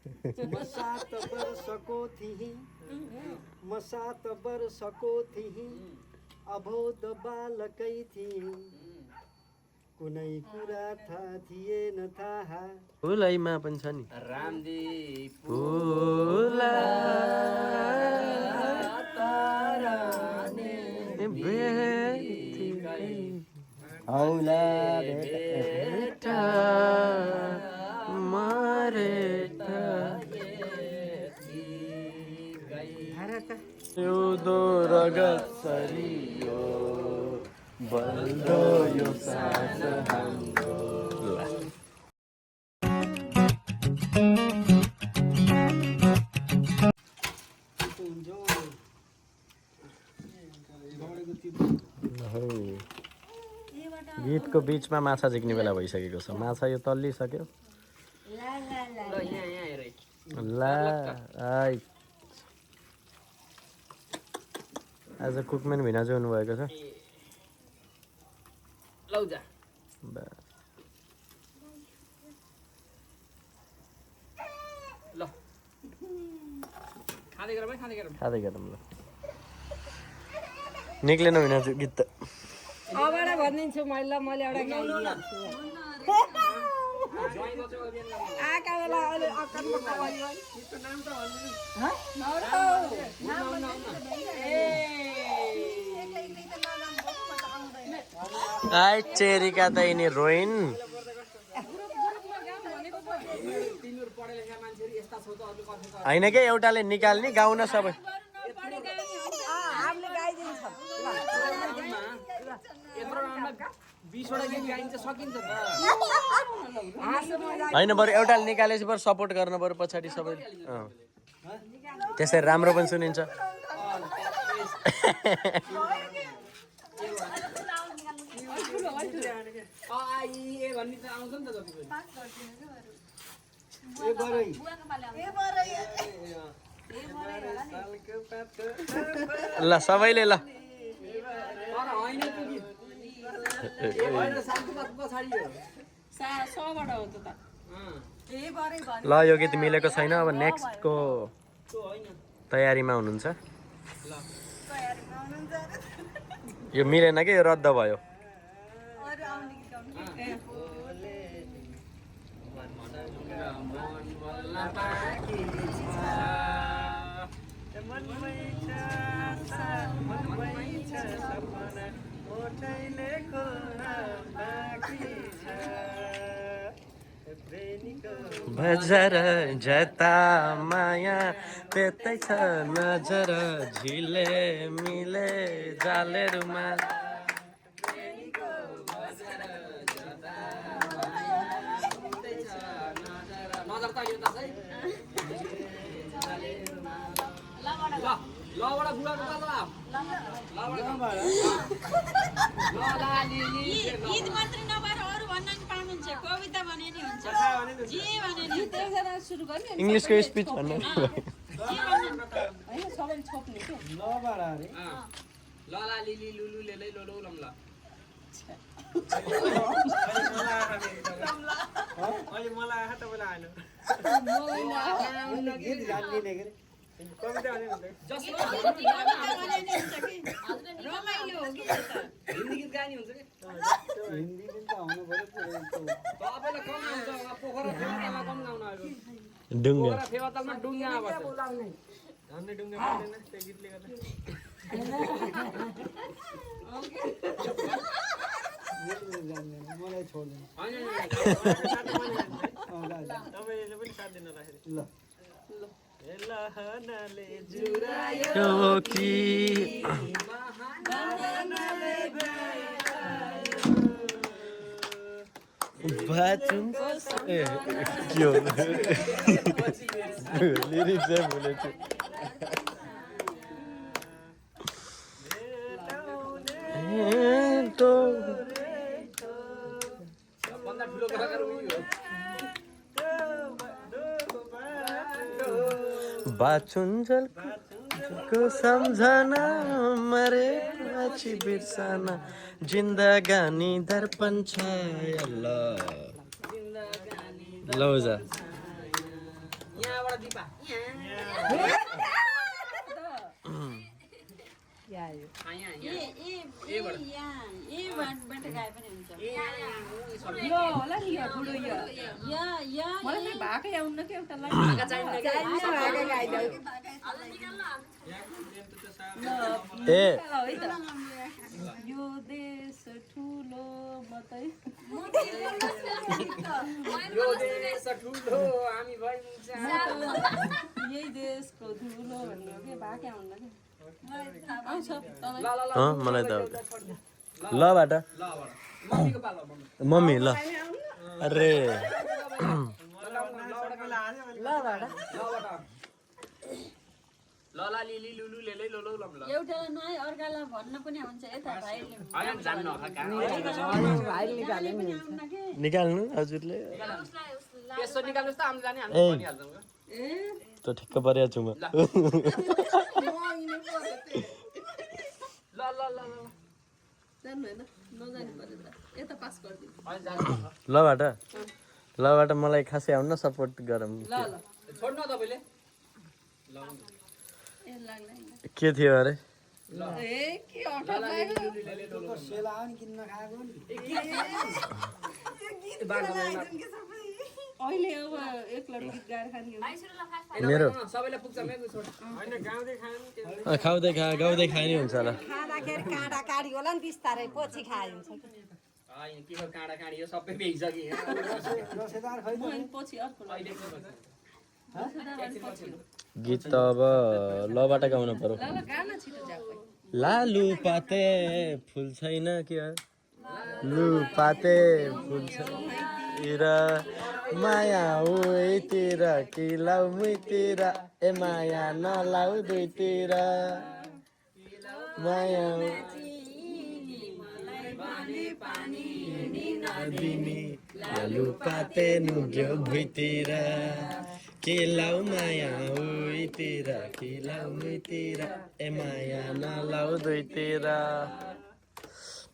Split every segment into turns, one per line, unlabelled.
म 7 वर्षको थिएँ म 7 वर्षको थिएँ अबोध बालकै थिएँ कुनै कुरा थाहा थिएन थाहा
फुलैमा पनि छ नि
रामदीप
फुला
औला
बेटा मरेटा हिउँदो रगत सरियो बल्दो यो सास हाम्रो गीतको बिचमा माछा झिक्ने बेला भइसकेको छ माछा यो तल्लिसक्यो ला आइ आज कुकम्यान भिना चाहिँ हुनुभएको छ खाँदै गरौँ ल निक्लेन भिना चाहिँ गीत त
अबाट भनिदिन्छु मैले मैले एउटा गाइदिन्छु आका बेला अहिले अक्कन पक्का भयो
आइ चेरिका त यिनी रोइन् होइन के एउटाले निकाल्ने गाउन सबै होइन बरु एउटाले निकालेपछि बरु सपोर्ट गर्न बरु पछाडि सबै त्यसरी राम्रो पनि सुनिन्छ ल सबैले ल ल यो गीत मिलेको छैन अब नेक्स्टको तयारीमा हुनुहुन्छ यो मिलेन कि यो रद्द भयो बजार जता माया त्यतै छ नजर झिले मिले जालेरुमा
गीत मात्र नभएर अरू भन्न नि पाउनुहुन्छ कविता भने नि हुन्छ जे भने नि एकजना सुरु गर्ने
इंग्लिशको स्पिच भन्नु
जे भन्नु हैन सबैले छोप्ने के
ल बाडा रे
ल ला लिली लुलु लेलै लोलो लम्ला
अहिले मलाई आहा तपाईलाई आएन गीत जान्दिने के कविता भने
जसले
रमाइलो हो कि
हिन्दी गीत गानी हुन्छ के
हिन्दी पनि त आउनु पर्यो
तपाईलाई कम आउँछ पोखरा फेवातालमा कम गाउन आएको
डुङ्गा
पोखरा फेवातालमा डुङ्गा बस्छ
झन्डै डुङ्गा पाउँदैन त्यो गीतले गर्दा मलाई छोड्दैन तपाईँले पनि साथ दिन राखेर ल लहनाले जुरायो
कि बाचुन के हो लिरिक्स चाहिँ भुलेछु
भन्दा ठुलो कलाकार उयो
बाचुन्जेलको सम्झना मरे पछि बिर्सना जिन्दगानी दर्पण छ ल लौजा
यहाँबाट दिपा
एबाट गाए पनि हुन्छ
यो होला नि यो ठुलो यो मलाई चाहिँ भाकै आउन के एउटा भाका गाइदेऊ
ए
है त यो देश ठुलो मात्रै
यो देश ठुलो हामी भइन्छ
यही देशको धुलो भन्ने हो कि भाकै आउन के आउँछ तँलाई
मलाई त लबाट
मम्मीको पालो
मम्मी ल अरे
लला लिली लुलु लेले लोलो लम ल
एउटालाई नआए अर्कालाई भन्न पनि हुन्छ यता भाइले
हैन जान्न
भाइले निकाले नि
निकाल्नु हजुरले
यसो निकाल्नुस् त हामी जाने हामी
ए
भनिहाल्छौँ
त ठिक्क परेको छु म
ल ल ल ल
जान्नु हैन नजानु पर्यो त यता पास गर्दिनु
लबाट मलाई खासै आउन सपोर्ट गरौँ
ल ल
छोड्नु तपाईले
ए लाग्ला
के थियो अरे
ए के अटो लाग्यो अहिले अब एकलट गीत गाएर खाने
मेरो
सबैलाई पुग्छ मेरो छोड
होइन गाउँदै खानु त्यो
खाउँदै गाउँदै खाए नि हुन्छ होला
खाँदाखेरि काँडा काडी होला नि बिस्तारै पछि खाइन्छ
हैन के को काँडा काँडी यो सबै बेइसक्यो
पछि अर्को
अहिले के गर्छ
गीत त अब लबाट गाउनु पर्यो
ल गाना छिटो जाऊ
लालु पाते फुल छैन के लु पाते फुल छैन माया उतिर कि लाउ मुतिर ए माया नलाउ दुईतिर माया दिनी लालु पाते नुग्यो भुइँतिर के लाउ माया उतिर कि लाउ मुतिर ए माया नलाउ दुईतिर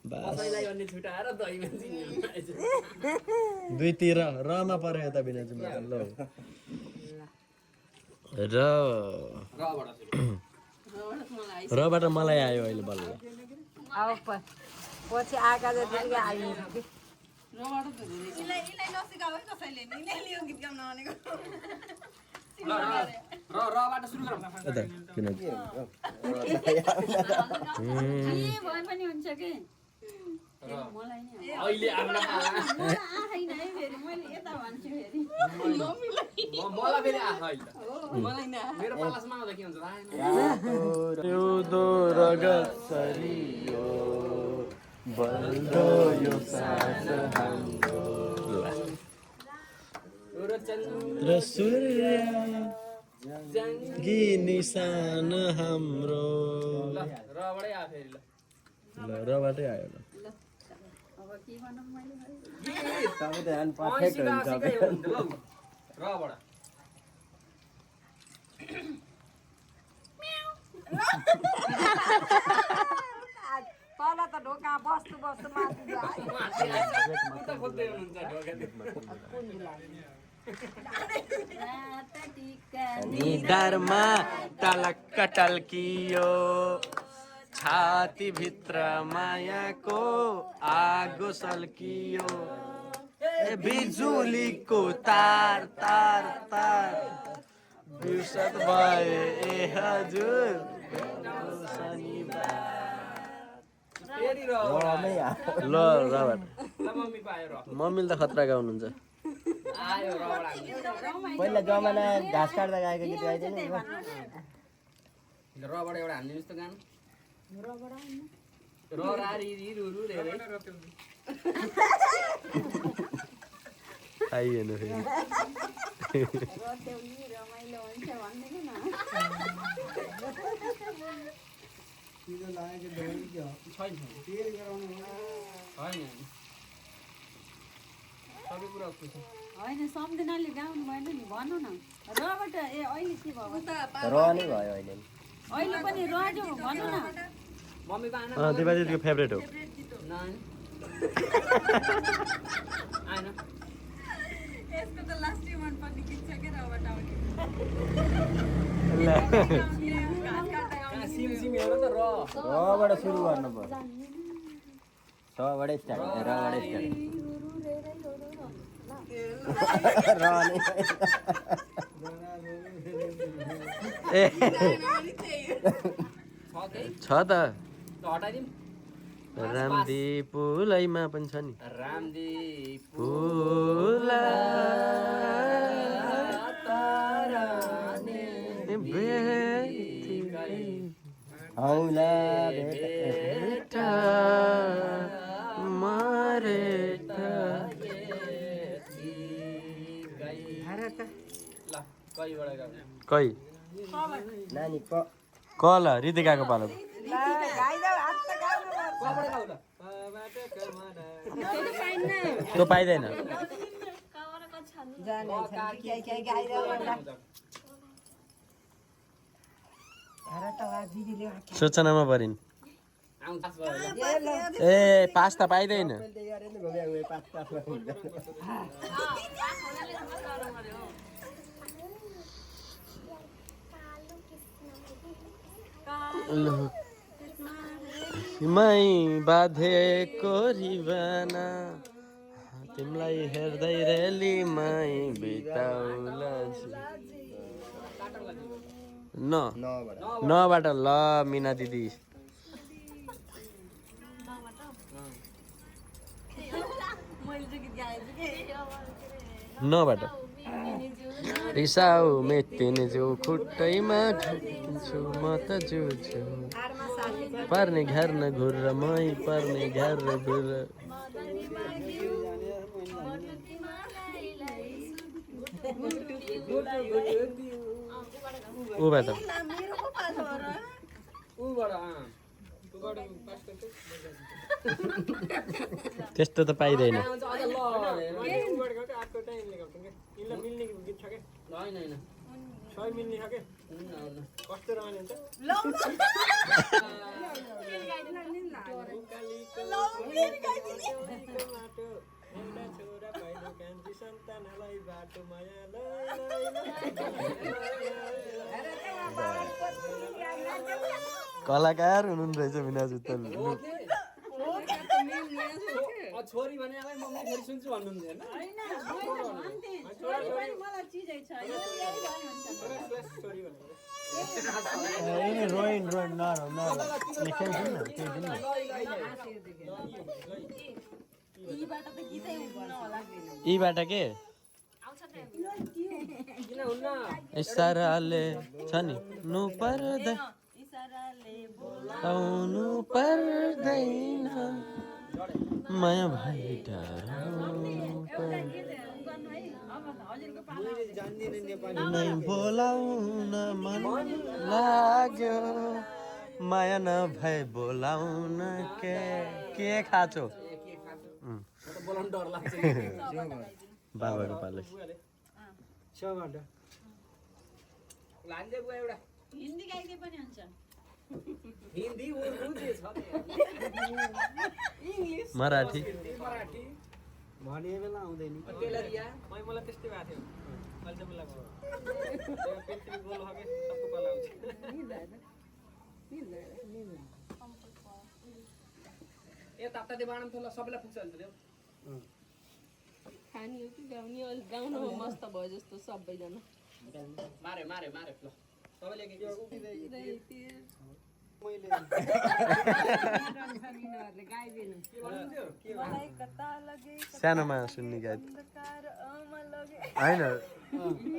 सबैलाई भन्ने छुटाएर दही मान्छे
दुईतिर रमा पर्यो यता बिना चाहिँ ल रबाट मलाई आयो अहिले बल्ल
अब पछि आएका जति आइन्छ कि
रबाट सुरु गरौँ
यता किन
के भए पनि हुन्छ कि मलाई नि
अहिले आफ्नो
आएन है फेरि मैले यता भन्छु फेरि
मलाई फेरि आछ अहिले
मलाई न
मेरो पालासमा आउँदा के हुन्छ
यो रगत सरियो बल्दो यो सास हाम्रो र सूर्य गी निशान हाम्रो
रबाटै आ फेरि ल
ल रबाटै आयो ल
अब के भनौँ मैले
रबाट
तल त ढोका बस्तु बस्तु माथि
खोज्दै हुनुहुन्छ
निधारमा टलक्क टल्कियो छाती भित्र मायाको आगो सल्कियो ए बिजुलीको तार तार तार बिर्सत भए ए हजुर
फेरि र
ल रबाट
मम्मी पायो र
मम्मीले त खतरा गाउनुहुन्छ
आयो रबाट
पहिला जमाना घाँस काट्दा गाएको गीत गाइदिनु
रबाट एउटा हान्दिनुहोस् त गाना र रि रि रु रु रे रे
आइएन फेरि
रमाइलो हुन्छ भन्दैन न
छैन होइन सबै कुरा छ
होइन सम्झनाले गाउनु भएन नि भन्नु न रबाट ए अहिले के भयो
र नै भयो अहिले
अहिले पनि रजो भन्नु न
मम्मी पाएन
दिपा दिदीको फेभरेट हो
आएन
यसको त लास्टै मन पर्ने गीत छ के रबाट आउने
सिम हेर त र
रबाट सुरु गर्नु पर्यो रबाट स्टार्ट रबाट स्टार्ट र नै
ए छ त
हटाइदिउँ
रामदी पुलैमा पनि छ नि
रामदी
पुला
हौला
बेटा मरेटा
ल कहीबाट गाउने
कै
नानी
क ल रितिकाको पालो
कबाट गाउ ल
त्यो पाइँदैन सूचनामा परिन् ए पास्ता पाइँदैन मै बाँधेको रिवाना तिमीलाई हेर्दै रेलीमै बिताउला नबाट ल मिना दिदी नबाट रिसाउ मेटिने जो खुट्टैमा घुम्छु म त जुझु पर्ने घर न घुर मै पर्ने घर न घुर उबाट त्यस्तो त पाइँदैन कलाकार हुनुहुन्न रहेछ मिना जुत्ता
छोरी भने आलाई मम्मी फेरि सुन्छु भन्नुहुन्छ
हैन रोइन न यीबाट के इसाराले छ नि नु पर्दै आउनु पर्दैन माया भाइ नै बोलाउन मन लाग्यो माया नभए बोलाउन के खाँचो
बोलाउनु डर लाग्छ
बाबाको पालो
लान्जे बुवा एउटा
हिन्दी गाइदिए पनि हुन्छ
हिन्दी उर्दू जे छ
इङ्ग्लिस
मराठी
मराठी
भने बेला आउँदैन
टेलरिया
मलाई त्यस्तै भएको थियो अहिले चाहिँ बेला पेन्टिङ गोल हके सबको पाला आउँछ
ए तात्ताले बाणम थोला सबैलाई पुग्छ नि त
खानी हो कि गाउने गाउनमा मस्त भयो जस्तो सबैजना
मारे मारे मारे ल सबैले के
मैले
सानोमा सुन्ने गीत होइन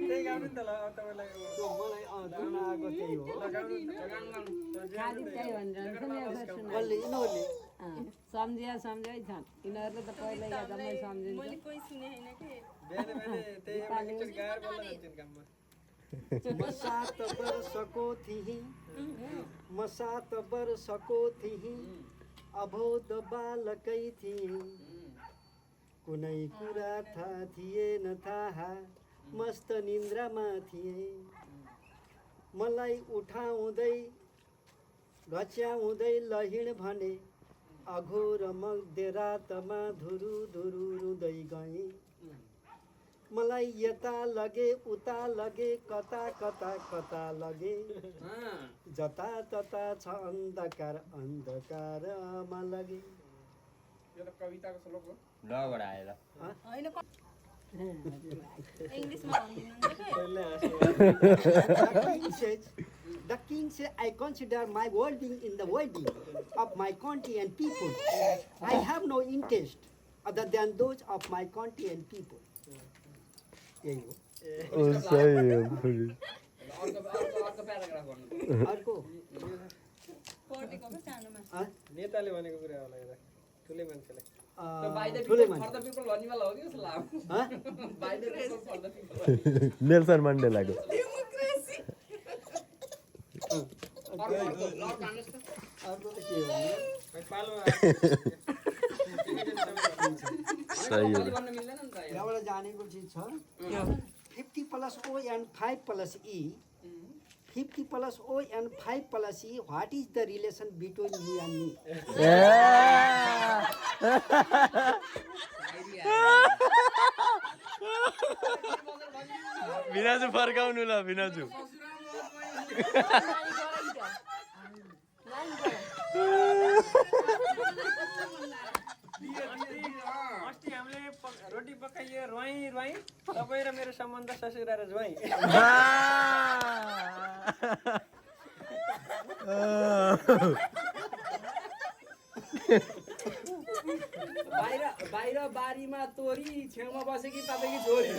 त्यही गाउनु नि त ल तपाईँलाई मलाई जुन आएको त्यही हो कसले यिनीहरूले
सम्झिया सम्झै छन् यिनीहरूले त पहिला एकदमै सम्झिन्छ
मैले कोही सुने हैन के
बिहान बिहान त्यही एउटा गीत गाएर बोल्न जान्छन् काममा म 7 वर्षको थिएँ म 7 वर्षको थिएँ अबोध बालकै थिएँ कुनै कुरा थाहा थिएन थाहा मस्त निन्द्रामा थिएँ मलाई उठाउँदै घच्याउँदै लहिण भने अघोर मध्य रातमा धुरु धुरु रुँदै गएँ
मलाई यता लगे उता लगे कता कता कता लगे जता तता छ अन्धकार अन्धकारमा लगे
यो त कविताको श्लोक हो
डबाट आएर
इङ्ग्लिसमा भनिदिनुहुन्छ के
The king says, I consider my well-being in the well-being of my country and people. I have no interest other than those of my country and people. यही हो
अर्को प्याराग्राफ भन्नु
अर्को
पढेको पो सानोमा
नेताले भनेको कुरा होला एउटा ठुलै मान्छेलाई
ठुलै मान्छे
फर द पिपल भन्ने वाला हो कि जस्तो लाग्यो by the people for the people
Nelson मण्डेलाको
अर्को त के हो
पालो
सही हो
भन्न मिल्दैन नि त
यहाँबाट जानेको चिज छ 50 plus O and 5 plus E 50 plus O and 5 plus E what is the relation between you and me
भिनाजु फर्काउनु ल भिनाजु
अस्ति हामीले रोटी पकाइयो रुवाई रुवाई तपाईँ र मेरो सम्बन्ध ससुरा र ज्वाइँ
बाहिर बारीमा तोरी छेउमा बसेकी तपाईँकी छोरी